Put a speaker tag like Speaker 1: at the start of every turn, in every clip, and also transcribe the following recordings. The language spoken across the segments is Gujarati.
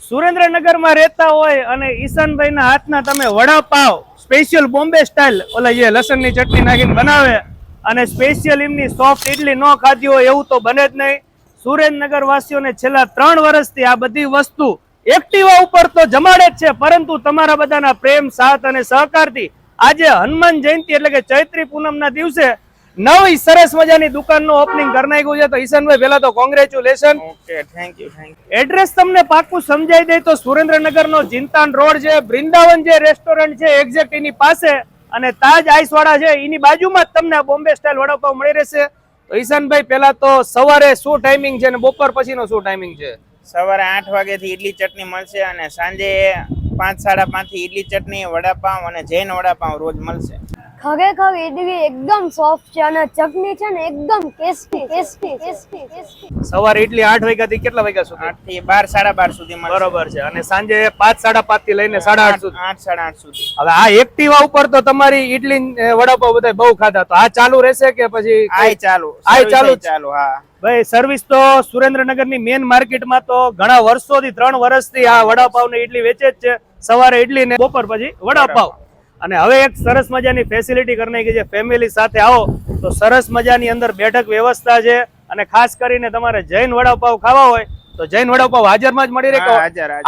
Speaker 1: સુરેન્દ્રનગરમાં રહેતા હોય અને ઈશાનભાઈના હાથના તમે વડાપાવ સ્પેશિયલ બોમ્બે સ્ટાઇલ ઓલા જે લસણની ચટણી નાખીને બનાવે અને સ્પેશિયલ એમની સોફ્ટ ઇડલી ન ખાધી હોય એવું તો બને જ નહીં. સુરેન્દ્રનગર વાસીઓને છેલ્લા 3 વર્ષથી આ બધી વસ્તુ એક્ટિવા ઉપર તો જમાડે જ છે, પરંતુ તમારા બધાના પ્રેમ, સાથ અને સહકારથી આજે હનુમાન જયંતિ એટલે કે ચૈત્રી પૂનમના દિવસે નવી સરસ મજાની દુકાનનું ઓપનિંગ કરી નાખ્યું છે. તો ઈશાનભાઈ પહેલા તો congratulation.
Speaker 2: Okay, thank you.
Speaker 1: Address તમને પાક્કું સમજાઈ દે તો સુરેન્દ્રનગરનો જિંતાન રોડ છે, વૃંદાવન જે રેસ્ટોરન્ટ છે એક્ઝેક્ટ એની પાસે, અને તાજ આઈસવાળા છે એની બાજુમાં જ તમને બોમ્બે સ્ટાઇલ વડાપાવ મળી રહેશે. તો ઈશાનભાઈ પહેલા તો સવારે શું ટાઈમિંગ છે અને બપોર પછીનો શું ટાઈમિંગ છે?
Speaker 2: સવારે 8 વાગ્યાથી ઈડલી ચટણી મળશે અને સાંજે 5, 5:30 થી ઈડલી ચટણી, વડાપાવ અને જૈન વડાપાવ રોજ મળશે.
Speaker 3: ખરેખર ઈડલી એકદમ સોફ્ટ છે અને ચટણી છે ને એકદમ ટેસ્ટી.
Speaker 1: સવારે ઇડલી 8 વાગ્યાથી કેટલા વાગ્યા સુધી?
Speaker 2: 8 થી 12, 12:30 સુધી મળશે.
Speaker 1: બરોબર છે. અને સાંજે 5, 5:30 થી લઈને 8:30 સુધી.
Speaker 2: 8, 8:30 સુધી.
Speaker 1: હવે આ એક્ટિવા ઉપર તો તમારી ઇડલી વડાપાવ બધા બહુ ખાધા, તો આ ચાલુ રહેશે કે પછી
Speaker 2: આય ચાલુ? ચાલુ. હા
Speaker 1: ભાઈ, સર્વિસ તો સુરેન્દ્રનગરની મેન માર્કેટમાં તો ઘણા વર્ષોથી 3 વર્ષથી આ વડાપાવ ને ઇડલી વેચે જ છે. સવારે ઇડલી ને બપોર પછી વડાપાવ. અને હવે એક સરસ મજાની ફેસિલિટી કરી નાખી છે, ફેમિલી સાથે આવો તો સરસ મજાની અંદર બેઠક વ્યવસ્થા છે. અને ખાસ કરીને તમારે જૈન વડાપાવ ખાવા હોય તો જૈન વડાપાવ હાજરમાં જ મળી રહે,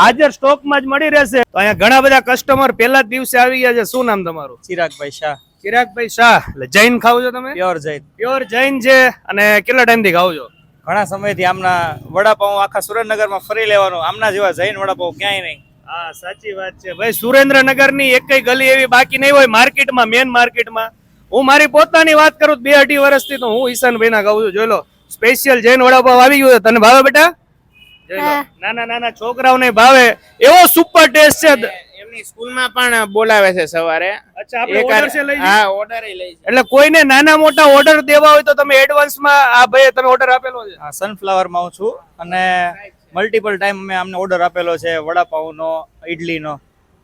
Speaker 1: હાજર સ્ટોકમાં જ મળી રહેશે. તો અહીંયા ઘણા બધા કસ્ટમર પહેલા જ દિવસે આવી ગયા છે. શું નામ તમારું?
Speaker 4: ચિરાગભાઈ શાહ.
Speaker 1: ચિરાગભાઈ શાહ. એટલે જૈન ખાવ છો તમે?
Speaker 4: પ્યોર જૈન.
Speaker 1: પ્યોર જૈન છે. અને કેટલા ટાઈમ થી ખાવ છો?
Speaker 4: ઘણા સમયથી આમના વડાપાઉં આખા સુરેન્દ્રનગરમાં ફરી લેવાનું. આમના જેવા જૈન વડાપાઉં ક્યાંય નહીં.
Speaker 1: હા, સાચી વાત છે ભાઈ. સુરેન્દ્રનગરની એકય ગલી એવી બાકી નહીં હોય માર્કેટમાં, મેન માર્કેટમાં. હું મારી પોતાની વાત કરું 2-2.5 વર્ષથી તો હું ઈશાનભાઈ ના ખાઉં છું. જોઈ લો, સ્પેશિયલ જૈન વડાપાવ આવી ગયો. તને ભાવે બેટા? નાના છોકરાઓને ભાવે એવો સુપર ટેસ્ટ છે.
Speaker 2: એમની સ્કૂલમાં પણ બોલાવે છે સવારે.
Speaker 1: અચ્છા, આપણે ઓર્ડર છે લઈ.
Speaker 2: હા, ઓર્ડર લઈ છે.
Speaker 1: એટલે કોઈને નાના મોટા ઓર્ડર દેવા હોય તો તમે એડવાન્સમાં આ ભાઈ તમે ઓર્ડર આપેલો છે?
Speaker 4: હા, સનફ્લાવરમાં હું છું અને મલ્ટિપલ ટાઈમ મેં અમને ઓર્ડર આપેલો છે વડાપાઉંનો, ઇડલીનો,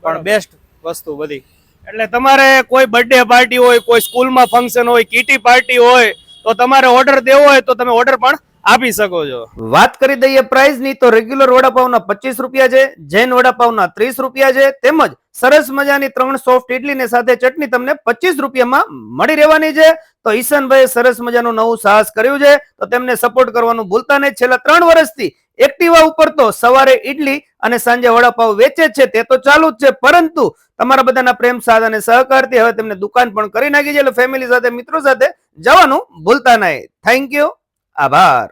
Speaker 4: પણ બેસ્ટ વસ્તુ બધી.
Speaker 1: એટલે તમારે કોઈ બર્થડે પાર્ટી હોય, કોઈ સ્કૂલમાં ફંક્શન હોય, કીટી પાર્ટી હોય તો તમારે ઓર્ડર દેવો હોય તો તમે ઓર્ડર પણ આપી શકો છો. વાત કરી દઈએ પ્રાઇસ ની તો રેગ્યુલર વડાપાવના 25 રૂપિયા છે, જૈન વડાપાવના 30 રૂપિયા છે, તેમજ સરસ મજાની 3 સોફ્ટ ઇડલી ને સાથે ચટણી તમને 25 રૂપિયામાં મળી રહેવાની છે. તો ઈશાનભાઈ સરસ મજાનું નવું સાહસ કર્યું છે, તો તેમને સપોર્ટ કરવાનું ભૂલતા નહીં. છેલ્લા 3 વર્ષથી એક્ટિવા ઉપર તો સવારે ઇડલી અને સાંજે વડાપાવ વેચે છે, તે તો ચાલુ જ છે, પરંતુ તમારા બધાના પ્રેમ, સાથ અને સહકારથી હવે તેમને દુકાન પણ કરી નાખી છે. એટલે ફેમિલી સાથે, મિત્રો સાથે જવાનું ભૂલતા નહીં. Thank you. આભાર.